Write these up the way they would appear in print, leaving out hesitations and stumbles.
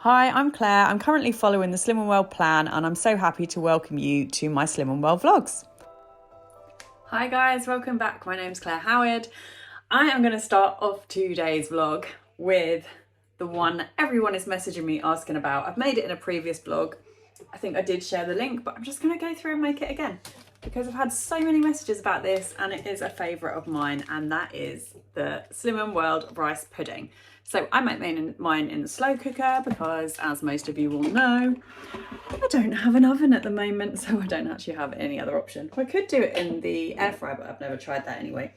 Hi, I'm Claire. I'm currently following the Slim and Well plan and I'm so happy to welcome you to my Slim and Well vlogs. Hi guys, welcome back. My name's Claire Howard. I am going to start off today's vlog with the one everyone is messaging me asking about. I've made it in a previous vlog. I think I did share the link, but I'm just going to go through and make it again because I've had so many messages about this and it is a favourite of mine, and that is the Slim and Well rice pudding. So I make mine in the slow cooker because, as most of you will know, I don't have an oven at the moment, so I don't actually have any other option. I could do it in the air fryer, but I've never tried that anyway.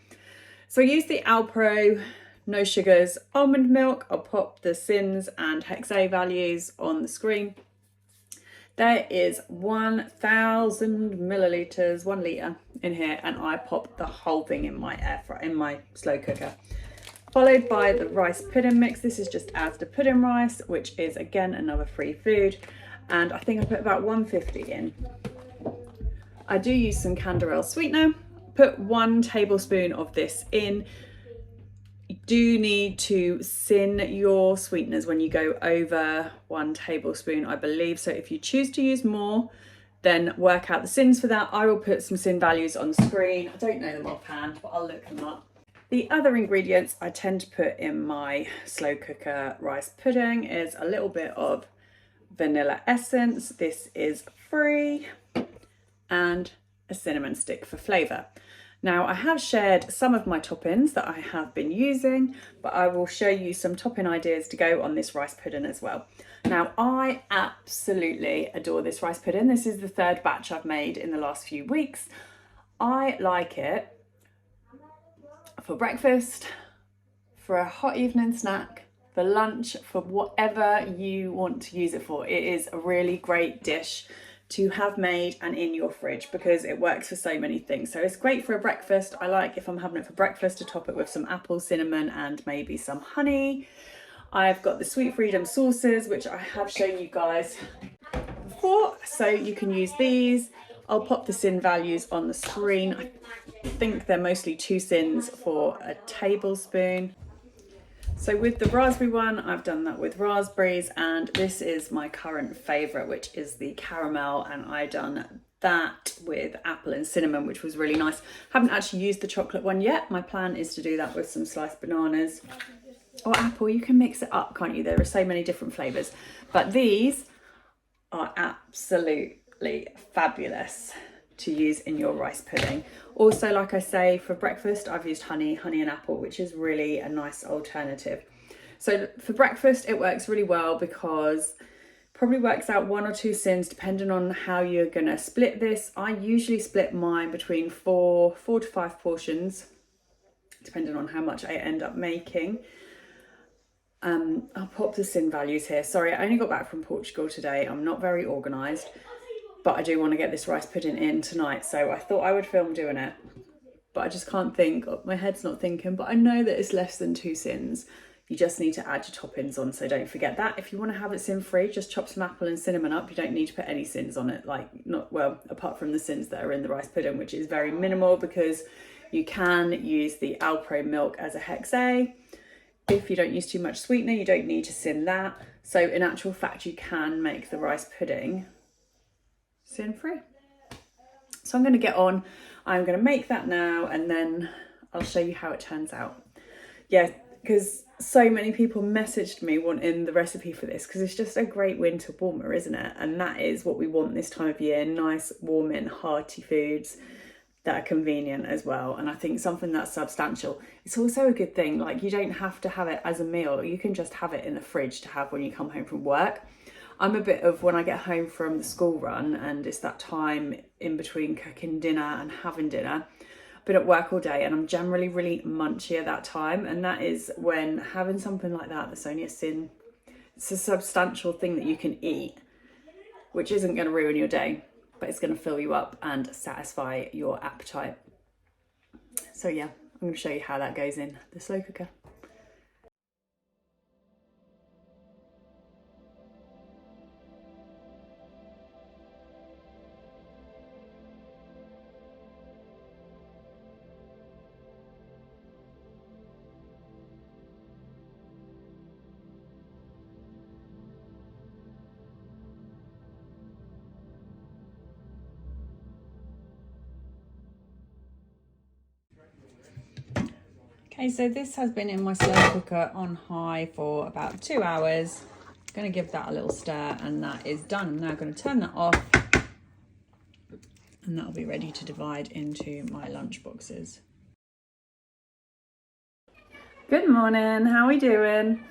So I use the Alpro, no sugars, almond milk. I'll pop the syns and hexa values on the screen. There is 1,000 millilitres, 1 litre in here, and I pop the whole thing in my air fryer, in my slow cooker. Followed by the rice pudding mix. This is just Asda pudding rice, which is again another free food. And I think I put about 150 in. I do use some Canderel sweetener. Put 1 tablespoon of this in. You do need to syn your sweeteners when you go over 1 tablespoon, I believe. So if you choose to use more, then work out the syns for that. I will put some syn values on the screen. I don't know them offhand, but I'll look them up. The other ingredients I tend to put in my slow cooker rice pudding is a little bit of vanilla essence. This is free, and a cinnamon stick for flavour. Now I have shared some of my toppings that I have been using, but I will show you some topping ideas to go on this rice pudding as well. Now I absolutely adore this rice pudding. This is the 3rd batch I've made in the last few weeks. I like it for breakfast, for a hot evening snack, for lunch, for whatever you want to use it for. It is a really great dish to have made and in your fridge because it works for so many things. So it's great for a breakfast. I like, if I'm having it for breakfast, to top it with some apple, cinnamon and maybe some honey. I've got the Sweet Freedom sauces, which I have shown you guys before, so you can use these. I'll pop the syn values on the screen. I think they're mostly 2 syns for a tablespoon. So with the raspberry one, I've done that with raspberries, and this is my current favourite, which is the caramel, and I done that with apple and cinnamon, which was really nice. Haven't actually used the chocolate one yet. My plan is to do that with some sliced bananas or apple. You can mix it up, can't you? There are so many different flavours, but these are absolutely fabulous to use in your rice pudding. Also, like I say, for breakfast I've used honey and apple, which is really a nice alternative. So for breakfast it works really well because probably works out 1 or 2 syns depending on how you're gonna split this. I usually split mine between 4 to 5 portions depending on how much I end up making. I'll pop the syn values here. Sorry, I only got back from Portugal today. I'm not very organised, but I do want to get this rice pudding in tonight, so I thought I would film doing it, but I just can't think. My head's not thinking, but I know that it's less than 2 syns. You just need to add your toppings on, so don't forget that. If you want to have it syn free, just chop some apple and cinnamon up. You don't need to put any syns on it, like, not, well, apart from the syns that are in the rice pudding, which is very minimal because you can use the Alpro milk as a hexa. If you don't use too much sweetener, you don't need to syn that. So in actual fact, you can make the rice pudding syn free. So I'm going to get on. I'm going to make that now and then I'll show you how it turns out. Yeah, because so many people messaged me wanting the recipe for this because it's just a great winter warmer, isn't it? And that is what we want this time of year. Nice, warming, hearty foods that are convenient as well. And I think something that's substantial, it's also a good thing. Like, you don't have to have it as a meal. You can just have it in the fridge to have when you come home from work. I'm a bit of, when I get home from the school run and it's that time in between cooking dinner and having dinner, I've been at work all day and I'm generally really munchy at that time. And that is when having something like that, that's only a syn, it's a substantial thing that you can eat, which isn't going to ruin your day, but it's going to fill you up and satisfy your appetite. So yeah, I'm going to show you how that goes in the slow cooker. Okay, so this has been in my slow cooker on high for about 2 hours. Going to give that a little stir, and that is done. I'm now going to turn that off, and that'll be ready to divide into my lunch boxes. Good morning, how are we doing?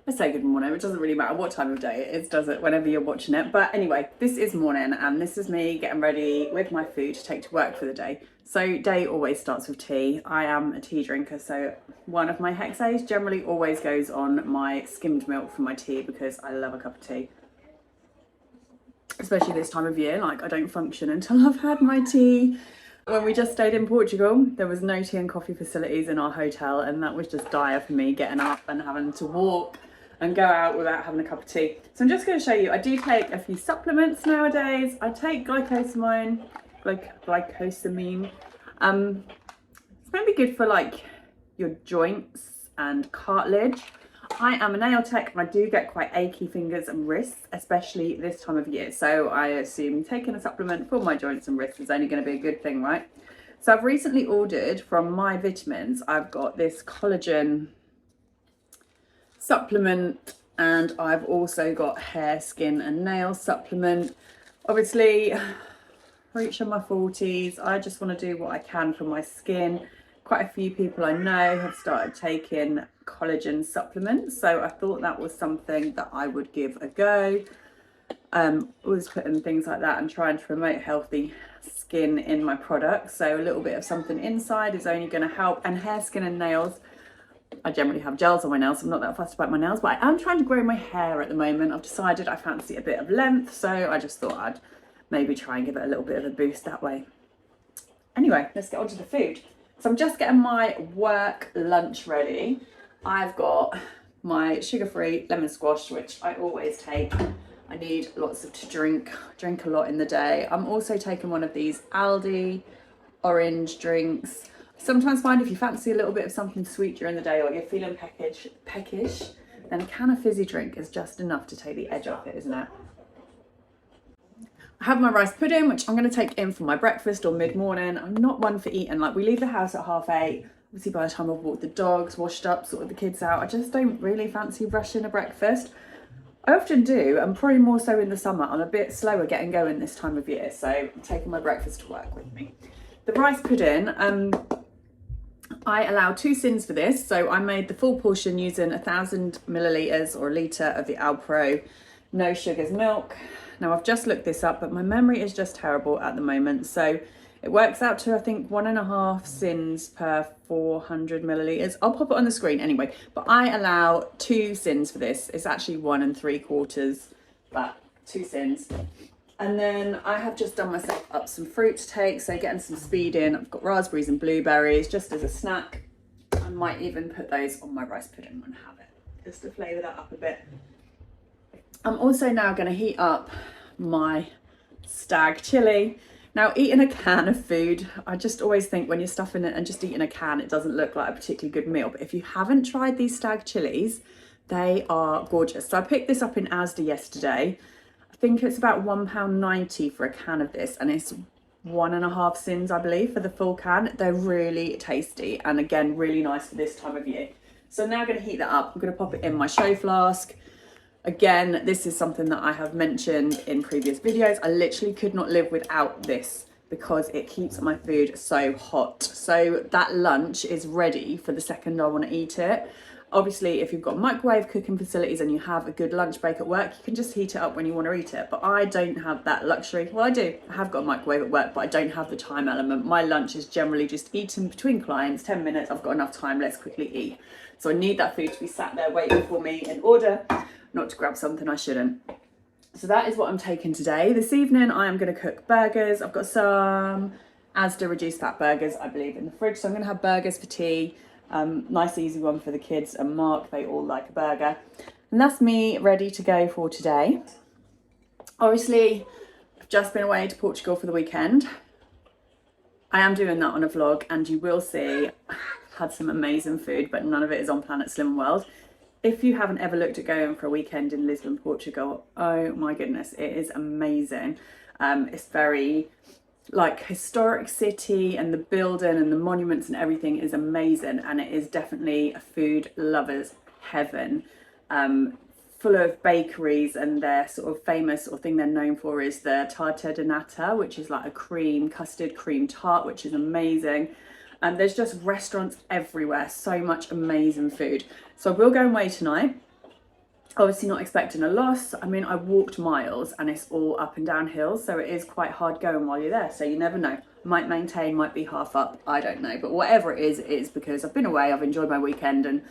I say good morning, it doesn't really matter what time of day it is, does it, whenever you're watching it? But anyway, this is morning, and this is me getting ready with my food to take to work for the day. So day always starts with tea. I am a tea drinker, so one of my hexades generally always goes on my skimmed milk for my tea because I love a cup of tea. Especially this time of year, like I don't function until I've had my tea. When we just stayed in Portugal, there was no tea and coffee facilities in our hotel, and that was just dire for me, getting up and having to walk and go out without having a cup of tea. So I'm just going to show you, I do take a few supplements nowadays. I take glycosamine. It's maybe good for like your joints and cartilage. I am a nail tech, and I do get quite achy fingers and wrists, especially this time of year. So I assume taking a supplement for my joints and wrists is only going to be a good thing, right? So I've recently ordered from My Vitamins. I've got this collagen supplement, and I've also got hair, skin and nail supplement. Obviously, reaching my 40s, I just want to do what I can for my skin. Quite a few people I know have started taking collagen supplements, so I thought that was something that I would give a go. Always putting things like that and trying to promote healthy skin in my products, so a little bit of something inside is only going to help. And hair, skin and nails, I generally have gels on my nails, so I'm not that fussed about my nails, but I am trying to grow my hair at the moment. I've decided I fancy a bit of length, so I just thought I'd maybe try and give it a little bit of a boost that way. Anyway, let's get on to the food. So I'm just getting my work lunch ready. I've got my sugar-free lemon squash, which I always take. I need lots of to drink a lot in the day. I'm also taking one of these Aldi orange drinks. Sometimes find if you fancy a little bit of something sweet during the day, or you're feeling peckish, then a can of fizzy drink is just enough to take the edge off it, isn't it? I have my rice pudding, which I'm going to take in for my breakfast or mid-morning. I'm not one for eating, like we leave the house at 8:30. Obviously by the time I've walked the dogs, washed up, sorted the kids out, I just don't really fancy rushing a breakfast. I often do, and probably more so in the summer. I'm a bit slower getting going this time of year, so I'm taking my breakfast to work with me. The rice pudding, I allow 2 syns for this, so I made the full portion using 1,000 millilitres or a litre of the Alpro no sugars milk. Now I've just looked this up, but my memory is just terrible at the moment, so it works out to I think 1.5 syns per 400 millilitres. I'll pop it on the screen anyway, but I allow 2 syns for this. It's actually 1 3/4, but 2 syns. And then I have just done myself up some fruit to take, so getting some speed in. I've got raspberries and blueberries just as a snack. I might even put those on my rice pudding and have it, just to flavour that up a bit. I'm also now going to heat up my stag chilli. Now, eating a can of food, I just always think when you're stuffing it and just eating a can, it doesn't look like a particularly good meal. But if you haven't tried these stag chilies, they are gorgeous. So I picked this up in Asda yesterday. I think it's about £1.90 for a can of this, and it's 1.5 syns, I believe, for the full can. They're really tasty, and again, really nice for this time of year. So I'm now going to heat that up. I'm going to pop it in my show flask. Again, this is something that I have mentioned in previous videos. I literally could not live without this because it keeps my food so hot. So that lunch is ready for the second I want to eat it. Obviously, if you've got microwave cooking facilities and you have a good lunch break at work, you can just heat it up when you want to eat it. But I don't have that luxury. Well, I do. I have got a microwave at work, but I don't have the time element. My lunch is generally just eaten between clients, 10 minutes. I've got enough time. Let's quickly eat. So I need that food to be sat there waiting for me in order not to grab something I shouldn't. So that is what I'm taking today. This evening, I am going to cook burgers. I've got some Asda reduced fat burgers, I believe, in the fridge. So I'm going to have burgers for tea. Nice easy one for the kids and Mark, they all like a burger. And that's me ready to go for today. Obviously, I've just been away to Portugal for the weekend. I am doing that on a vlog, and you will see I've had some amazing food, but none of it is on Planet Slim World. If you haven't ever looked at going for a weekend in Lisbon, Portugal, oh my goodness, it is amazing. It's very like historic city, and the building and the monuments and everything is amazing, and it is definitely a food lover's heaven. Full of bakeries, and their sort of famous or thing they're known for is the tarte de nata, which is like a custard cream tart, which is amazing. And there's just restaurants everywhere, so much amazing food. So I will go away tonight. Obviously not expecting a loss. I mean, I walked miles and it's all up and down hills, so it is quite hard going while you're there. So you never know. Might maintain, might be half up, I don't know. But whatever it is because I've been away, I've enjoyed my weekend, and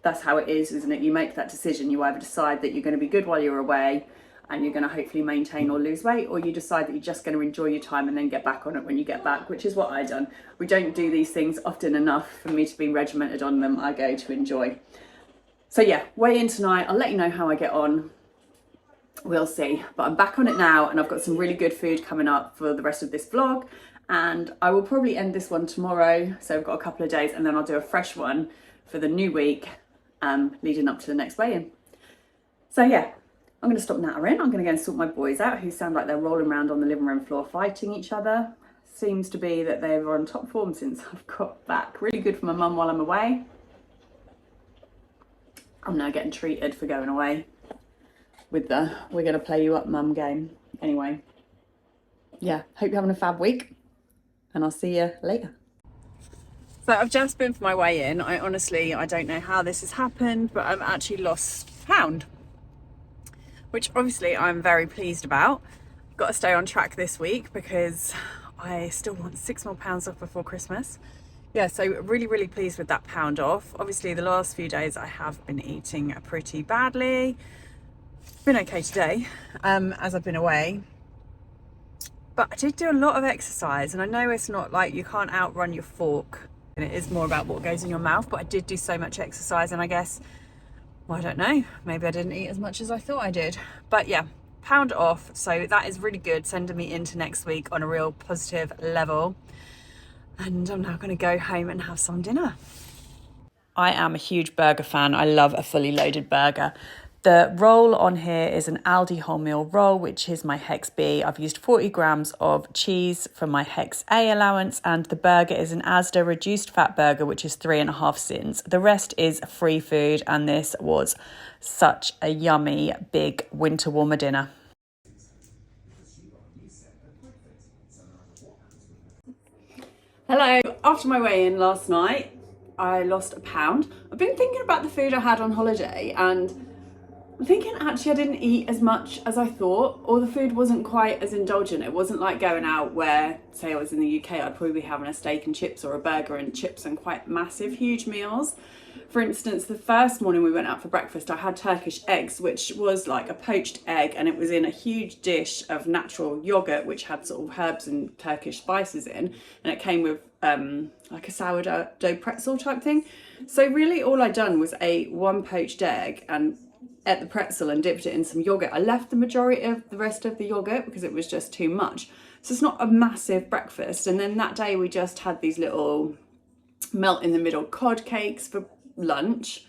that's how it is, isn't it? You make that decision. You either decide that you're going to be good while you're away and you're going to hopefully maintain or lose weight, or you decide that you're just going to enjoy your time and then get back on it when you get back, which is what I've done. We don't do these things often enough for me to be regimented on them. I go to enjoy. So yeah, weigh in tonight. I'll let you know how I get on. We'll see. But I'm back on it now, and I've got some really good food coming up for the rest of this vlog. And I will probably end this one tomorrow. So I've got a couple of days, and then I'll do a fresh one for the new week, leading up to the next weigh-in. So yeah, I'm going to stop nattering. I'm going to go and sort my boys out, who sound like they're rolling around on the living room floor fighting each other. Seems to be that they're on top form since I've got back. Really good for my mum while I'm away. I'm now getting treated for going away with the "we're going to play you up mum" game. Anyway, yeah, hope you're having a fab week, and I'll see you later. So I've just been for my weigh-in. I don't know how this has happened, but I've actually lost a pound, which obviously I'm very pleased about. I've got to stay on track this week because I still want 6 more pounds off before Christmas. Yeah, so really pleased with that pound off. Obviously the last few days I have been eating pretty badly. Been okay today, as I've been away. But I did do a lot of exercise, and I know it's not like you can't outrun your fork, and it is more about what goes in your mouth, but I did do so much exercise, and I guess, well, I don't know, maybe I didn't eat as much as I thought I did. But yeah, pound off, so that is really good, sending me into next week on a real positive level. And I'm now going to go home and have some dinner. I am a huge burger fan. I love a fully loaded burger. The roll on here is an Aldi wholemeal roll, which is my Hex B. I've used 40 grams of cheese from my Hex A allowance, and the burger is an Asda reduced fat burger, which is 3.5 syns. The rest is free food, and this was such a yummy, big winter warmer dinner. Hello. After my weigh-in last night, I lost a pound. I've been thinking about the food I had on holiday, and I'm thinking actually I didn't eat as much as I thought, or the food wasn't quite as indulgent. It wasn't like going out where, say I was in the UK, I'd probably be having a steak and chips or a burger and chips and quite massive, huge meals. For instance, the first morning we went out for breakfast, I had Turkish eggs, which was like a poached egg, and it was in a huge dish of natural yoghurt, which had sort of herbs and Turkish spices in, and it came with like a sourdough pretzel type thing. So really all I done was ate one poached egg and ate the pretzel and dipped it in some yogurt. I left the majority of the rest of the yogurt because it was just too much. So it's not a massive breakfast. And then that day we just had these little melt in the middle cod cakes for lunch,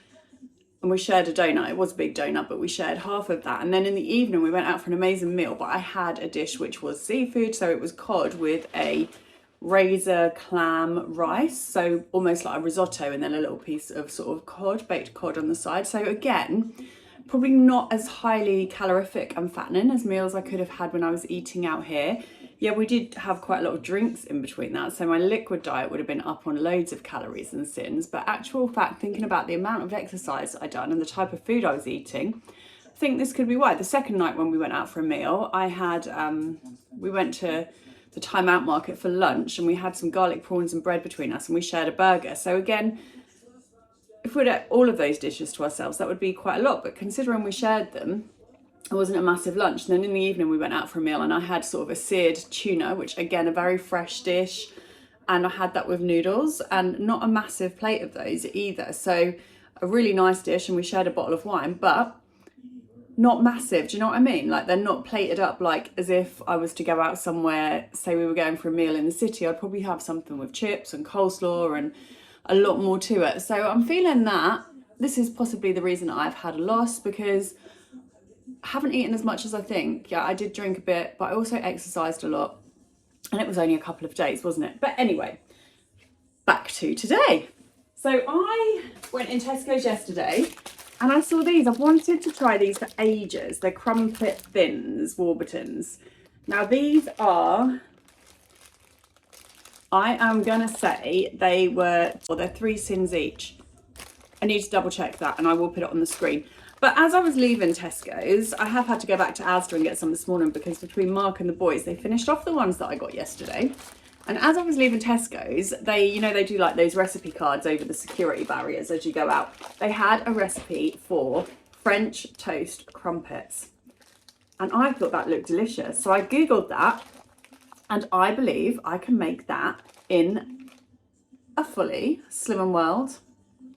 and we shared a donut. It was a big donut, but we shared half of that. And then in the evening we went out for an amazing meal, but I had a dish which was seafood. So it was cod with a razor clam rice, so almost like a risotto, and then a little piece of sort of cod, baked cod on the side. So again, probably not as highly calorific and fattening as meals I could have had when I was eating out here. Yeah, we did have quite a lot of drinks in between that, so my liquid diet would have been up on loads of calories and syns, but actual fact, thinking about the amount of exercise I'd done and the type of food I was eating, I think this could be why. The second night when we went out for a meal, I had, we went to the Time Out Market for lunch, and we had some garlic prawns and bread between us, and we shared a burger. So again, if we'd had all of those dishes to ourselves, that would be quite a lot, but considering we shared them, it wasn't a massive lunch. And then in the evening we went out for a meal, and I had sort of a seared tuna, which again, a very fresh dish, and I had that with noodles, and not a massive plate of those either. So a really nice dish, and we shared a bottle of wine, but not massive. Do you know what I mean? Like, they're not plated up like as if I was to go out somewhere, say we were going for a meal in the city, I'd probably have something with chips and coleslaw and a lot more to it. So I'm feeling that this is possibly the reason I've had a loss, because I haven't eaten as much as I think. Yeah, I did drink a bit, but I also exercised a lot. And it was only a couple of days, wasn't it? But anyway, back to today. So I went in Tesco's yesterday and I saw these. I've wanted to try these for ages. They're crumpet thins, Warburtons. Now these are, I am gonna say they're 3 syns each. I need to double check that and I will put it on the screen. But as I was leaving Tesco's, I have had to go back to Asda and get some this morning because between Mark and the boys, they finished off the ones that I got yesterday. And as I was leaving Tesco's, they do like those recipe cards over the security barriers as you go out. They had a recipe for French toast crumpets. And I thought that looked delicious. So I Googled that and I believe I can make that in a fully Slim & World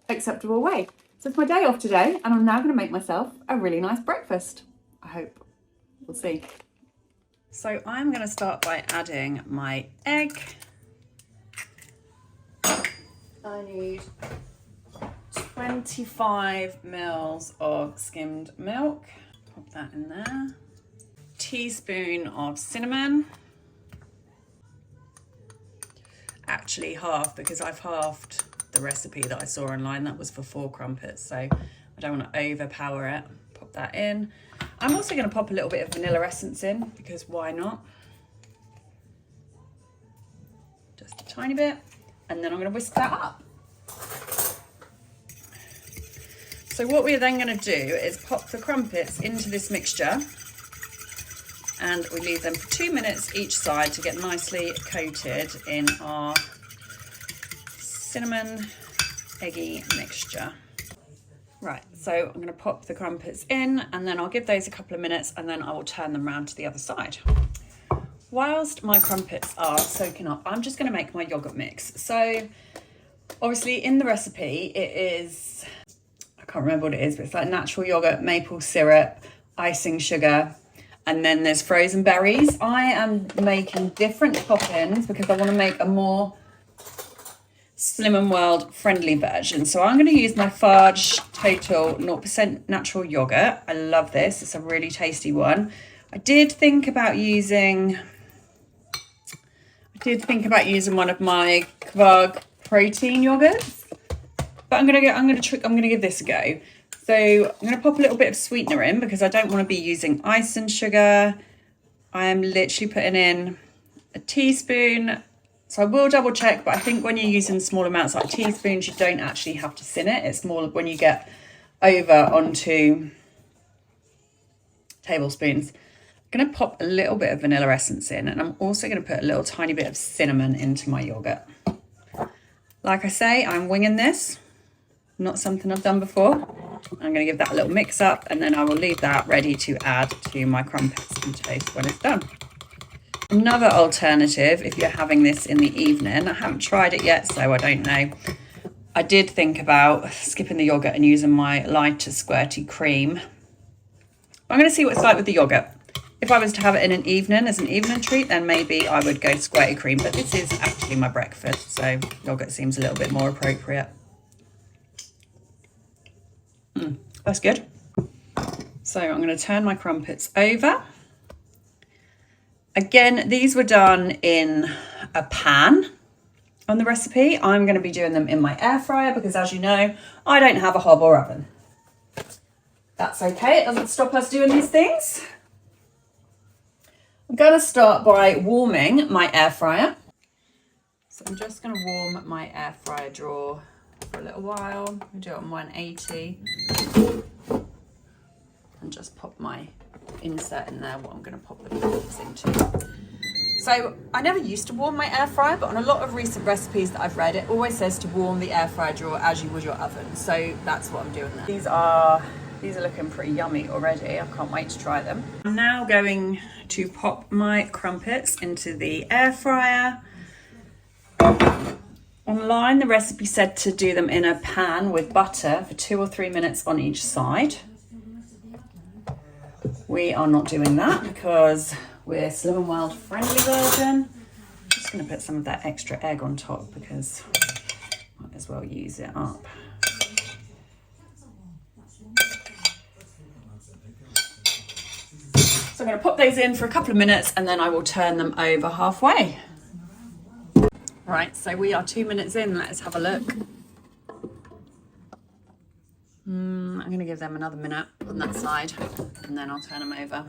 acceptable way. So it's my day off today and I'm now going to make myself a really nice breakfast. I hope. We'll see. So I'm going to start by adding my egg. I need 25 mils of skimmed milk. Pop that in there. Teaspoon of cinnamon. Actually half, because I've halved the recipe that I saw online. That was for 4 crumpets, so I don't want to overpower it. Pop that in. I'm also going to pop a little bit of vanilla essence in, because why not? Just a tiny bit, and then I'm going to whisk that up. So what we're then going to do is pop the crumpets into this mixture, and we leave them for 2 minutes each side to get nicely coated in our cinnamon eggy mixture. Right, so I'm going to pop the crumpets in and then I'll give those a couple of minutes and then I will turn them around to the other side. Whilst my crumpets are soaking up, I'm just going to make my yoghurt mix. So obviously in the recipe it is, I can't remember what it is, but it's like natural yoghurt, maple syrup, icing sugar, and then there's frozen berries. I am making different toppings because I want to make a more Slim & World friendly version. So I'm going to use my Fage Total 0% natural yogurt. I love this. It's a really tasty one. I did think about using one of my Kvarg protein yogurts, but I'm gonna give this a go. So I'm going to pop a little bit of sweetener in because I don't want to be using ice and sugar. I am literally putting in a teaspoon. So I will double check, but I think when you're using small amounts like teaspoons, you don't actually have to sin it. It's more when you get over onto tablespoons. I'm going to pop a little bit of vanilla essence in, and I'm also going to put a little tiny bit of cinnamon into my yogurt. Like I say, I'm winging this. Not something I've done before. I'm going to give that a little mix up, and then I will leave that ready to add to my crumpets and toast when it's done. Another alternative, if you're having this in the evening, I haven't tried it yet, so I don't know. I did think about skipping the yogurt and using my lighter squirty cream. I'm going to see what it's like with the yogurt. If I was to have it in an evening as an evening treat, then maybe I would go squirty cream, but this is actually my breakfast, so yogurt seems a little bit more appropriate. That's good. So I'm going to turn my crumpets over. Again, these were done in a pan on the recipe. I'm going to be doing them in my air fryer because, as you know, I don't have a hob or oven. That's okay. It doesn't stop us doing these things. I'm going to start by warming my air fryer. So I'm just going to warm my air fryer drawer for a little while. I'll do it on 180 and just pop my insert in there, what I'm going to pop the crumpets into. So I never used to warm my air fryer, but on a lot of recent recipes that I've read, it always says to warm the air fryer drawer as you would your oven. So that's what I'm doing there. These are looking pretty yummy already. I can't wait to try them. I'm now going to pop my crumpets into the air fryer. Online, the recipe said to do them in a pan with butter for 2 or 3 minutes on each side. We are not doing that because we're Slim & World friendly version. I'm just going to put some of that extra egg on top because might as well use it up. So I'm going to pop those in for a couple of minutes and then I will turn them over halfway. Right, so we are 2 minutes in. Let's have a look. I'm going to give them another minute on that side and then I'll turn them over.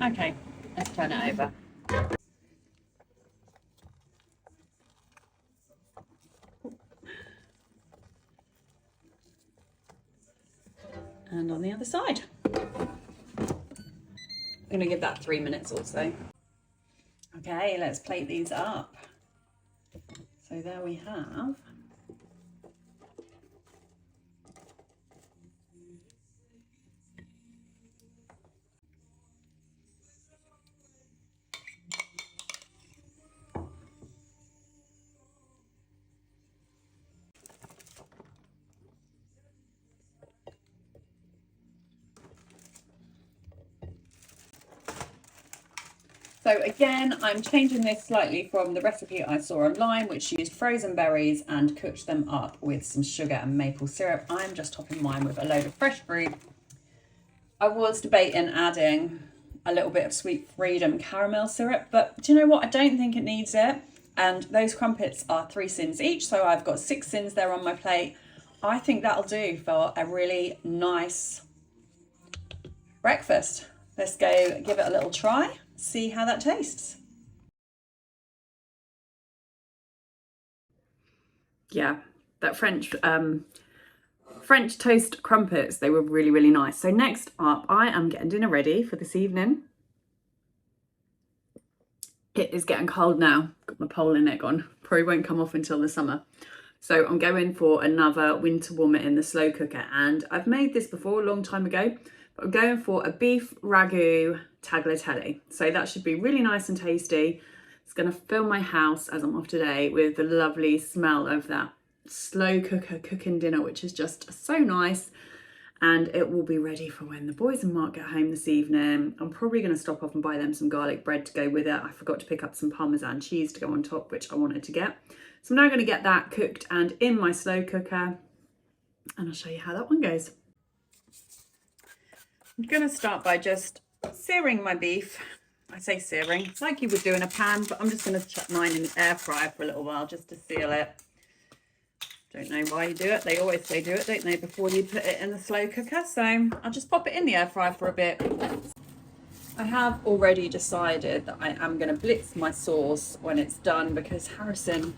Okay, let's turn it over. And on the other side. I'm going to give that 3 minutes or so. Okay, let's plate these up. So there we have So again, I'm changing this slightly from the recipe I saw online, which used frozen berries and cooked them up with some sugar and maple syrup. I'm just topping mine with a load of fresh fruit. I was debating adding a little bit of Sweet Freedom caramel syrup, but do you know what? I don't think it needs it. And those crumpets are 3 syns each, so I've got 6 syns there on my plate. I think that'll do for a really nice breakfast. Let's go give it a little try. See how that tastes. Yeah, that French toast crumpets, they were really, really nice. So next up, I am getting dinner ready for this evening. It is getting cold now. Got my poling egg on. Probably won't come off until the summer. So I'm going for another winter warmer in the slow cooker. And I've made this before a long time ago. But I'm going for a beef ragu tagliatelle. So that should be really nice and tasty. It's going to fill my house as I'm off today with the lovely smell of that slow cooker cooking dinner, which is just so nice. And it will be ready for when the boys and Mark get home this evening. I'm probably going to stop off and buy them some garlic bread to go with it. I forgot to pick up some Parmesan cheese to go on top, which I wanted to get. So I'm now going to get that cooked and in my slow cooker. And I'll show you how that one goes. I'm going to start by just searing my beef. I say searing, like you would do in a pan, but I'm just going to chuck mine in the air fryer for a little while just to seal it. Don't know why you do it. They always say do it, don't they, before you put it in the slow cooker. So I'll just pop it in the air fryer for a bit. I have already decided that I am going to blitz my sauce when it's done because Harrison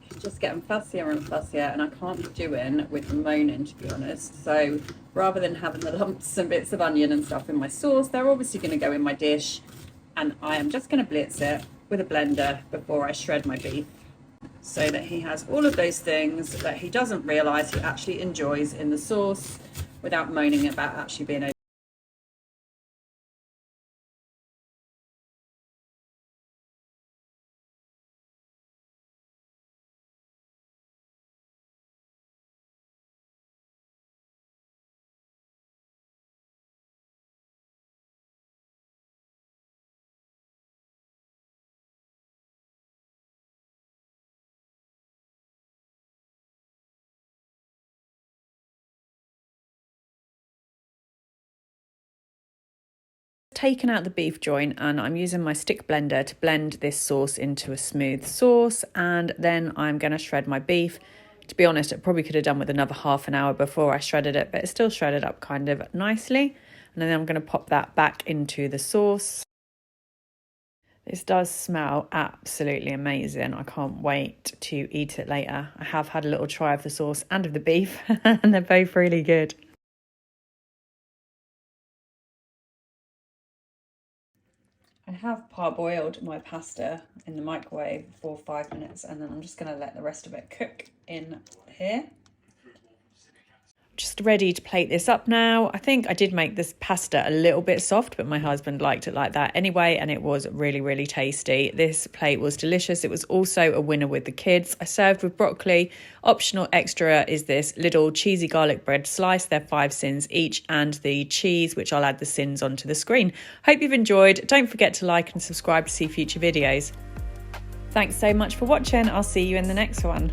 is just getting fussier and fussier and I can't be doing with the moaning, to be honest. So rather than having the lumps and bits of onion and stuff in my sauce, they're obviously going to go in my dish. And I am just going to blitz it with a blender before I shred my beef so that he has all of those things that he doesn't realise he actually enjoys in the sauce without moaning about actually being able. Taken out the beef joint and I'm using my stick blender to blend this sauce into a smooth sauce, and then I'm going to shred my beef. To be honest, it probably could have done with another half an hour before I shredded it, but it's still shredded up kind of nicely. And then I'm going to pop that back into the sauce. This does smell absolutely amazing. I can't wait to eat it later. I have had a little try of the sauce and of the beef and they're both really good. I have parboiled my pasta in the microwave for 5 minutes and then I'm just going to let the rest of it cook in here. Just ready to plate this up now. I think I did make this pasta a little bit soft, but my husband liked it like that anyway, and it was really, really tasty. This plate was delicious. It was also a winner with the kids. I served with broccoli. Optional extra is this little cheesy garlic bread slice. They're 5 syns each, and the cheese, which I'll add the syns onto the screen. Hope you've enjoyed. Don't forget to like and subscribe to see future videos. Thanks so much for watching. I'll see you in the next one.